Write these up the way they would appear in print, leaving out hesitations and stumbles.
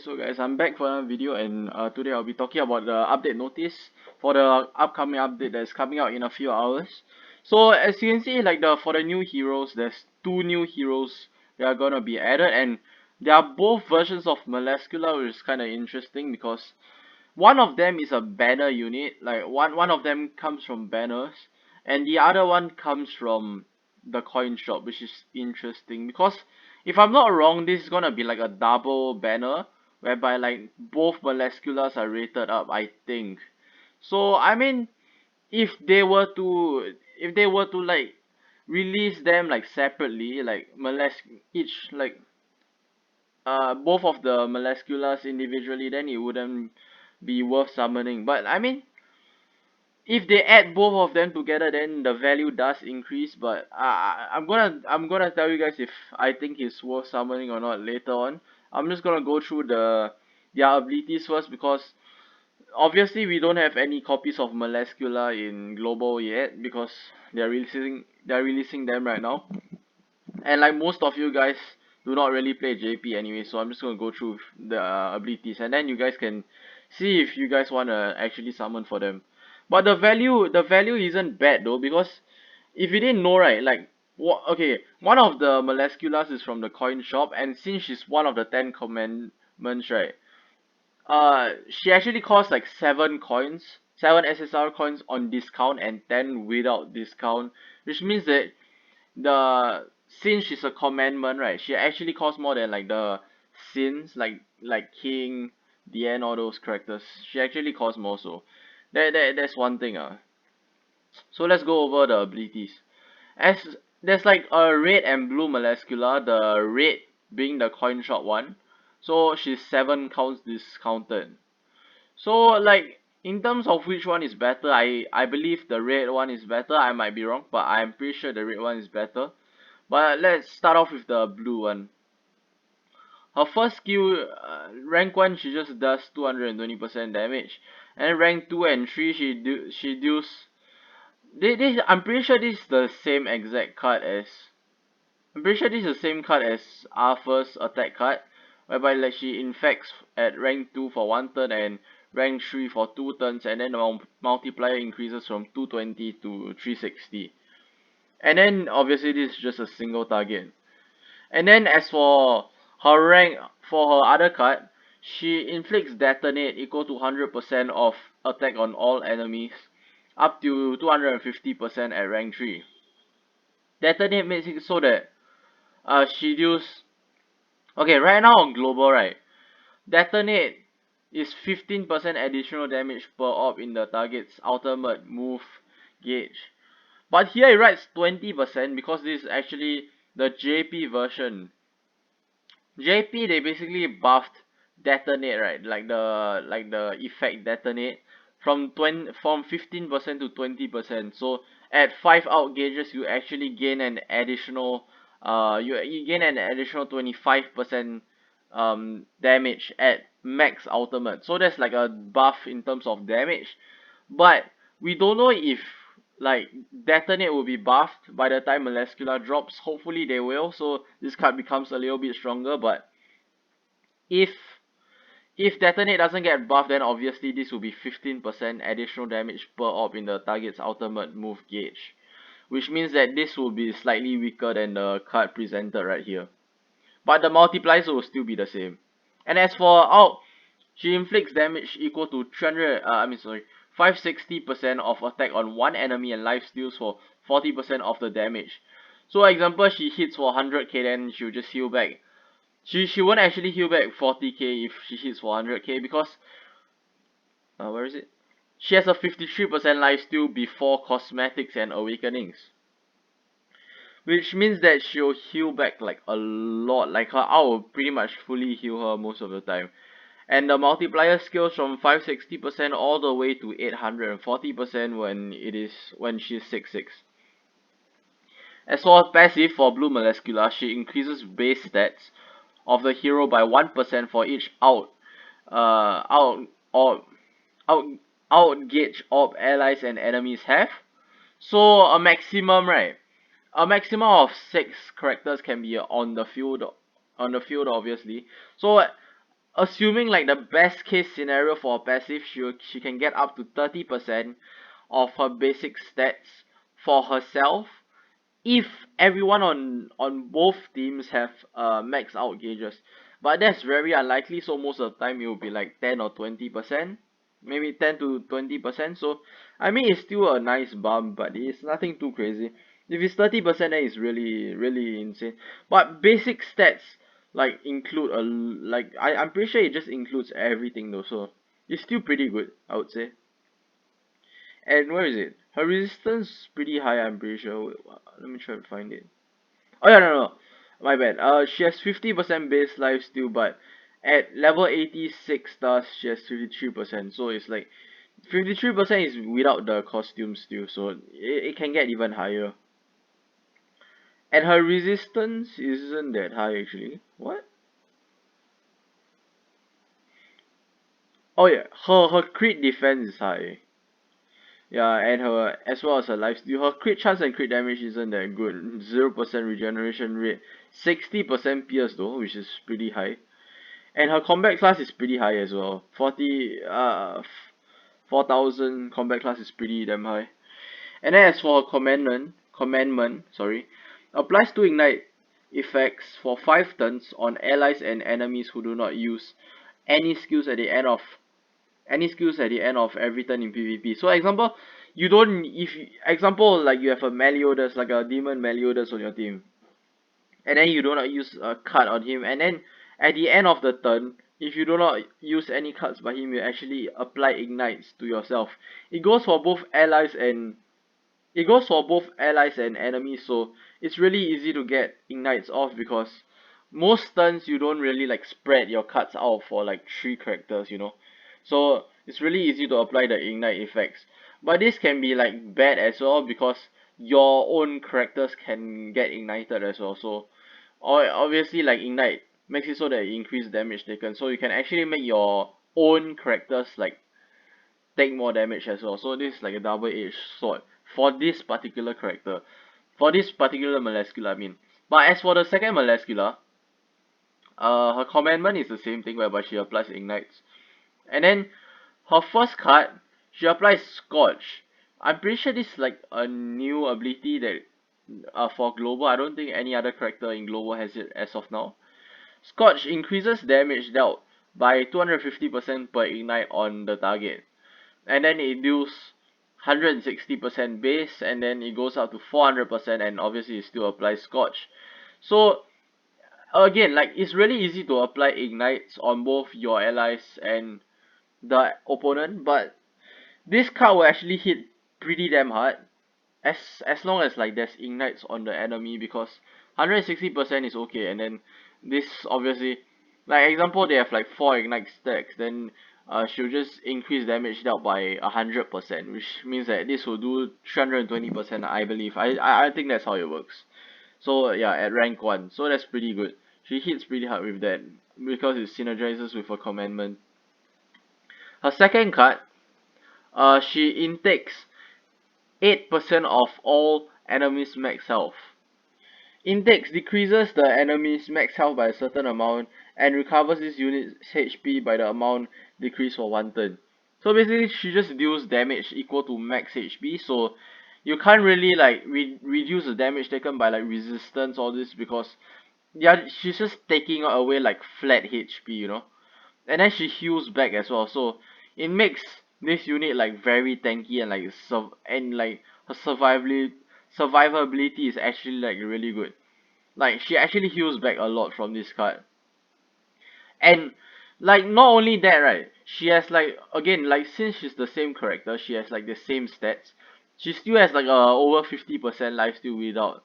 So guys, I'm back for another video, and today I'll be talking about the update notice for the upcoming update that's coming out in a few hours. So as you can see, like for the new heroes, there's two new heroes that are gonna be added, and they are both versions of MELASCULA, which is kind of interesting because one of them is a banner unit, like one of them comes from banners, and the other one comes from the coin shop, which is interesting because if I'm not wrong, this is gonna be like a double banner whereby like both Molesculas are rated up, I think. So I mean, if they were to like release them like separately, like each like both of the Molesculas individually, then it wouldn't be worth summoning. But I mean, if they add both of them together, then the value does increase. But I'm gonna tell you guys if I think it's worth summoning or not later on. I'm just gonna go through their abilities first because obviously we don't have any copies of Molescula in global yet because they're releasing them right now. And like most of you guys do not really play JP anyway, so I'm just gonna go through the abilities, and then you guys can see if you guys wanna actually summon for them. But the value isn't bad though, because if you didn't know, right, like okay, one of the Molesculas is from the coin shop, and since she's one of the 10 commandments, right, she actually costs like 7 SSR coins on discount and 10 without discount, which means that the since she's a commandment, right, she actually costs more than like the sins, like King, Diane, all those characters. She actually costs more, so that's one thing. So let's go over the abilities. As there's like a red and blue Molescula, the red being the coin shop one, so she's 7 counts discounted. So like in terms of which one is better, I believe the red one is better. I might be wrong, but I'm pretty sure the red one is better. But let's start off with the blue one. Her first skill, rank 1, she just does 220% damage, and rank 2 and 3, she deals. I'm pretty sure this is the same exact card as. I'm pretty sure this is the same card as Arthur's attack card, whereby like she infects at rank 2 for 1 turn and rank 3 for 2 turns, and then the multiplier increases from 220 to 360. And then obviously this is just a single target. And then as for her rank, for her other card, she inflicts detonate equal to 100% of attack on all enemies, up to 250% at rank 3. Detonate makes it so that she deals. Okay, right now on global, right, detonate is 15% additional damage per orb in the target's ultimate move gauge. But here it writes 20% because this is actually the JP version. JP, they basically buffed detonate, right? Like the effect detonate from 15% to 20%. So at 5 out gauges, you actually gain an additional you gain an additional 25% damage at max ultimate. So that's like a buff in terms of damage. But we don't know if like detonate will be buffed by the time Molescula drops. Hopefully they will, so this card becomes a little bit stronger. But if if detonate doesn't get buffed, then obviously this will be 15% additional damage per orb in the target's ultimate move gauge, which means that this will be slightly weaker than the card presented right here, but the multipliers will still be the same. And as for out, she inflicts damage equal to 560% of attack on one enemy and life steals for 40% of the damage. So example, she hits for 100k, then she'll just heal back. She won't actually heal back 40k if she hits for 100k because where is it? She has a 53% life steal before cosmetics and awakenings, which means that she'll heal back like a lot. Like her ult will pretty much fully heal her most of the time. And the multiplier scales from 560% all the way to 840% when she's 6'6". As for passive for Blue Molescula, she increases base stats of the hero by 1% for each out out out gauge orb allies and enemies have. So a maximum of 6 characters can be on the field obviously. So assuming like the best case scenario for passive, she can get up to 30% of her basic stats for herself if everyone on both teams have max out gauges. But that's very unlikely, so most of the time it will be like 10 or 20%, maybe 10 to 20%. So I mean it's still a nice bump, but it's nothing too crazy. If it's 30%, then it's really insane. But basic stats like include a like I'm pretty sure it just includes everything though, so it's still pretty good, I would say. And where is it? Her resistance is pretty high, I'm pretty sure. Wait, let me try to find it. Oh yeah, no, my bad. She has 50% base life still, but at level 86 stars, she has 53%. So it's like 53% is without the costume still, so it can get even higher. And her resistance isn't that high actually. What? Oh yeah, her crit defense is high. Yeah, and her as well as her lifesteal. Her crit chance and crit damage isn't that good. 0% regeneration rate, 60% pierce though, which is pretty high. And her combat class is pretty high as well. 4,000 combat class is pretty damn high. And then as for her commandment, sorry, applies to ignite effects for 5 turns on allies and enemies who do not use any skills at the end of every turn in PvP. So example, you don't if example like you have a Meliodas, like a demon Meliodas on your team, and then you do not use a card on him, and then at the end of the turn, if you do not use any cards by him, you actually apply ignites to yourself. It goes for both allies and enemies, so it's really easy to get ignites off because most turns you don't really like spread your cards out for like 3 characters, you know. So it's really easy to apply the ignite effects. But this can be like bad as well because your own characters can get ignited as well. So obviously like ignite makes it so that it increase damage taken. So you can actually make your own characters like take more damage as well. So this is like a double-edged sword for this particular character. For this particular Melascula, I mean. But as for the second Melascula, her commandment is the same thing whereby she applies ignites. And then her first card, she applies Scorch. I'm pretty sure this is like a new ability that for global. I don't think any other character in global has it as of now. Scorch increases damage dealt by 250% per ignite on the target, and then it deals 160% base, and then it goes up to 400%, and obviously it still applies Scorch. So again, like it's really easy to apply ignites on both your allies and the opponent, but this card will actually hit pretty damn hard as long as like there's ignites on the enemy, because 160% is okay, and then this obviously, like example, they have like 4 ignite stacks, then she'll just increase damage dealt by 100%, which means that this will do 320%, I believe. I think that's how it works. So yeah, at rank 1, so that's pretty good. She hits pretty hard with that because it synergizes with her commandment. Her second card, she intakes 8% of all enemies' max health. Intakes decreases the enemy's max health by a certain amount and recovers this unit's HP by the amount decreased for 1 turn. So basically she just deals damage equal to max HP, so you can't really like reduce the damage taken by like resistance, all this, because yeah, she's just taking away like flat HP, you know. And then she heals back as well, so it makes this unit like very tanky, and like her survivability is actually like really good. Like she actually heals back a lot from this card. And like not only that, right, she has like, again, like since she's the same character, she has like the same stats, she still has like over 50% lifesteal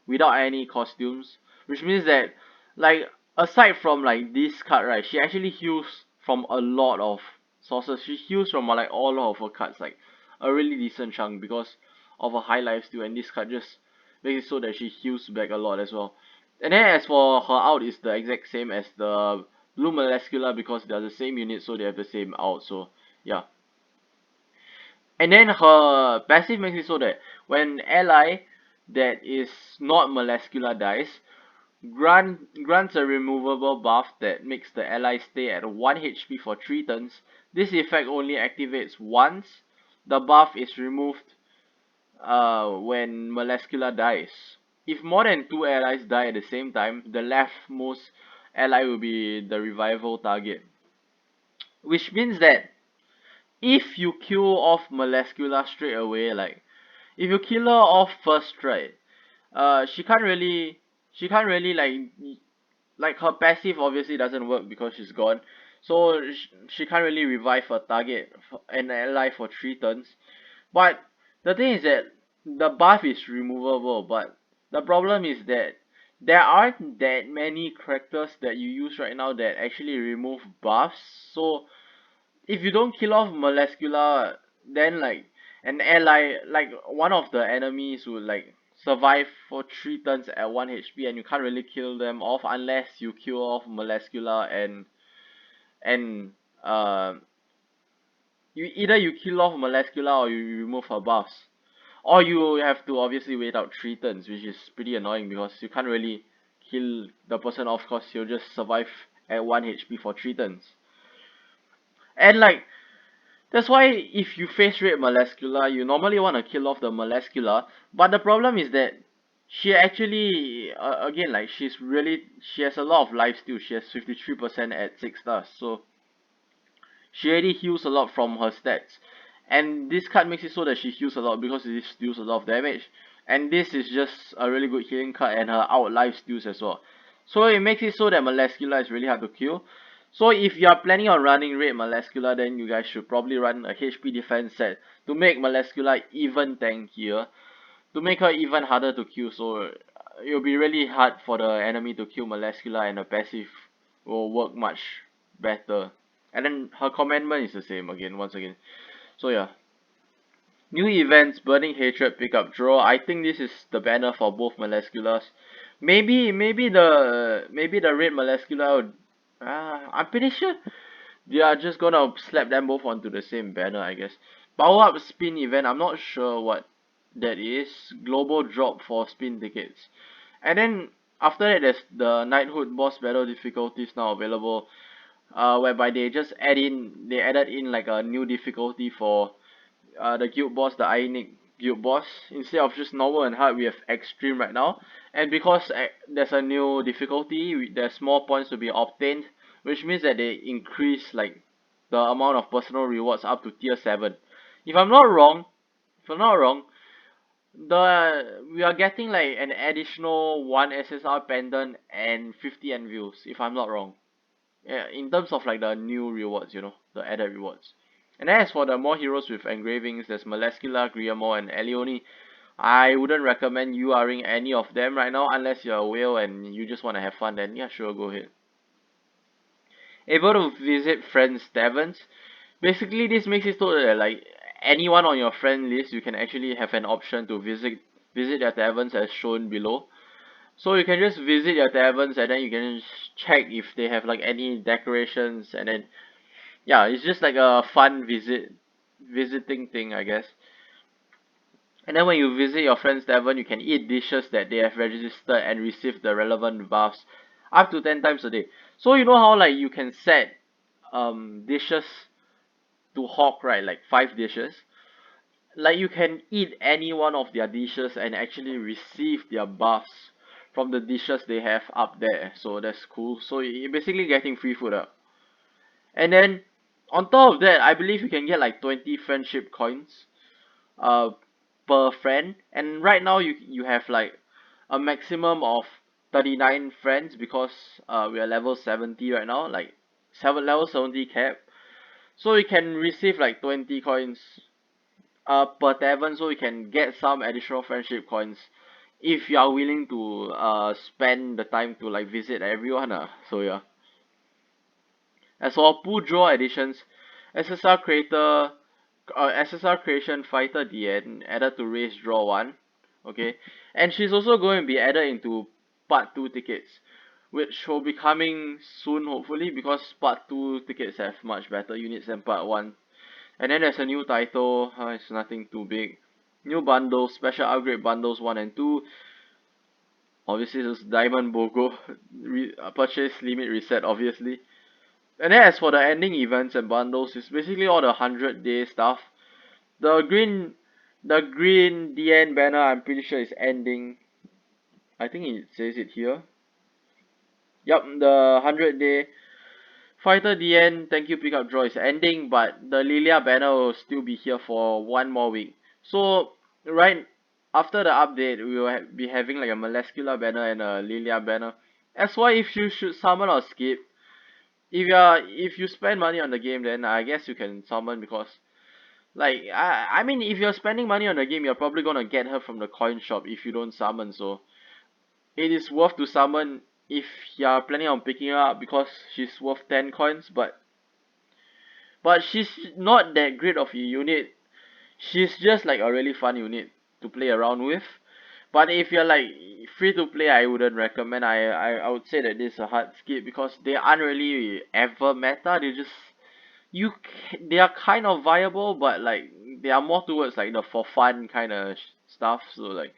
without any costumes, which means that like aside from like this card, right, she actually heals from a lot of sources. She heals from like all of her cards, like a really decent chunk, because of a high lifesteal, and this card just makes it so that she heals back a lot as well. And then as for her out, is the exact same as the blue Melascula, because they're the same unit, so they have the same out, so yeah. And then her passive makes it so that when ally that is not Melascula dies, Grants a removable buff that makes the ally stay at 1 HP for 3 turns. This effect only activates once the buff is removed when MELASCULA dies. If more than 2 allies die at the same time, the leftmost ally will be the revival target. Which means that if you kill off MELASCULA straight away, like if you kill her off first, right, she can't really like her passive obviously doesn't work because she's gone, so she can't really revive a target an ally for 3 turns. But the thing is that the buff is removable, but the problem is that there aren't that many characters that you use right now that actually remove buffs. So if you don't kill off MELASCULA, then like an ally, like one of the enemies will like survive for 3 turns at 1 HP, and you can't really kill them off unless you kill off MELASCULA and uh you kill off MELASCULA or you remove her buffs. Or you have to obviously wait out 3 turns, which is pretty annoying because you can't really kill the person off because he'll just survive at 1 HP for 3 turns. And like that's why if you face rate MELASCULA, you normally want to kill off the MELASCULA, but the problem is that she actually, again, like she has a lot of life steal. She has 53% at 6 stars, so she already heals a lot from her stats. And this card makes it so that she heals a lot because it deals a lot of damage. And this is just a really good healing card, and her out life steals as well. So it makes it so that MELASCULA is really hard to kill. So if you are planning on running Raid MELASCULA, then you guys should probably run a HP defense set to make MELASCULA even tankier, to make her even harder to kill. So it'll be really hard for the enemy to kill MELASCULA, and the passive will work much better. And then her commandment is the same again, once again. So yeah. New events, Burning Hatred, pick up draw. I think this is the banner for both MELASCULAs. Maybe the red MELASCULA. I'm pretty sure they are just gonna slap them both onto the same banner, I guess. Power up spin event. I'm not sure what that is. Global drop for spin tickets. And then after that, there's the Knighthood boss battle difficulties now available. Whereby they added in like a new difficulty for the guild boss, the EINEK guild boss. Instead of just normal and hard, we have extreme right now. And because there's a new difficulty, there's more points to be obtained, which means that they increase like the amount of personal rewards up to tier 7. If I'm not wrong, if I'm not wrong, we are getting like an additional 1 SSR pendant and 50 envils, if I'm not wrong. Yeah, in terms of like the new rewards, the added rewards. And as for the more heroes with engravings, there's MELASCULA, Griamore, and Elioni. I wouldn't recommend you URing any of them right now unless you're a whale and you just want to have fun, then yeah, sure, go ahead. Able to visit friends' taverns. Basically, this makes it so that like anyone on your friend list, you can actually have an option to visit their taverns as shown below. So you can just visit their taverns and then you can just check if they have like any decorations, and then yeah, it's just like a fun visiting thing, I guess. And then when you visit your friend's tavern, you can eat dishes that they have registered and receive the relevant buffs up to 10 times a day. So you know how like you can set dishes to hawk, right? Like 5 dishes. Like you can eat any one of their dishes and actually receive their buffs from the dishes they have up there. So that's cool. So you're basically getting free food up. And then on top of that, I believe you can get like 20 friendship coins uh per friend. And right now you have like a maximum of 39 friends because we are level 70 right now, like level 70 cap. So you can receive like 20 coins per tavern, so you can get some additional friendship coins if you are willing to spend the time to like visit everyone. So yeah. As for pool draw additions, SSR creator, SSR creation fighter DN added to race draw 1, okay, and she's also going to be added into part 2 tickets, which will be coming soon hopefully, because part 2 tickets have much better units than part 1. And then there's a new title, it's nothing too big. New bundles, special upgrade bundles 1 and 2. Obviously, this Diamond BOGO purchase limit reset, obviously. And then as for the ending events and bundles, it's basically all the 100-day stuff. The green DN banner, I'm pretty sure is ending. I think it says it here. Yup, the 100-day Fighter DN thank you pickup draw is ending, but the Lilia banner will still be here for one more week. So right after the update, we will be having like a Melascula banner and a Lilia banner. As why if you should summon or skip, if you spend money on the game, then I guess you can summon, because like I mean, if you're spending money on the game, you're probably gonna get her from the coin shop if you don't summon. So it is worth to summon if you're planning on picking her up, because she's worth 10 coins. But she's not that great of a unit. She's just like a really fun unit to play around with. But if you're like free to play, I wouldn't recommend. I would say that this is a hard skip, because they aren't really ever meta. They are kind of viable, but like they are more towards like the for fun kind of stuff. So like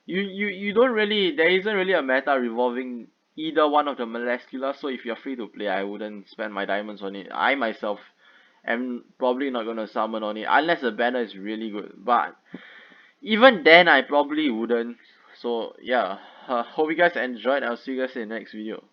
you don't really, there isn't really a meta revolving either one of the Melascula. So if you're free to play, I wouldn't spend my diamonds on it. I myself am probably not gonna summon on it unless the banner is really good. But even then, I probably wouldn't. So yeah, hope you guys enjoyed. I'll see you guys in the next video.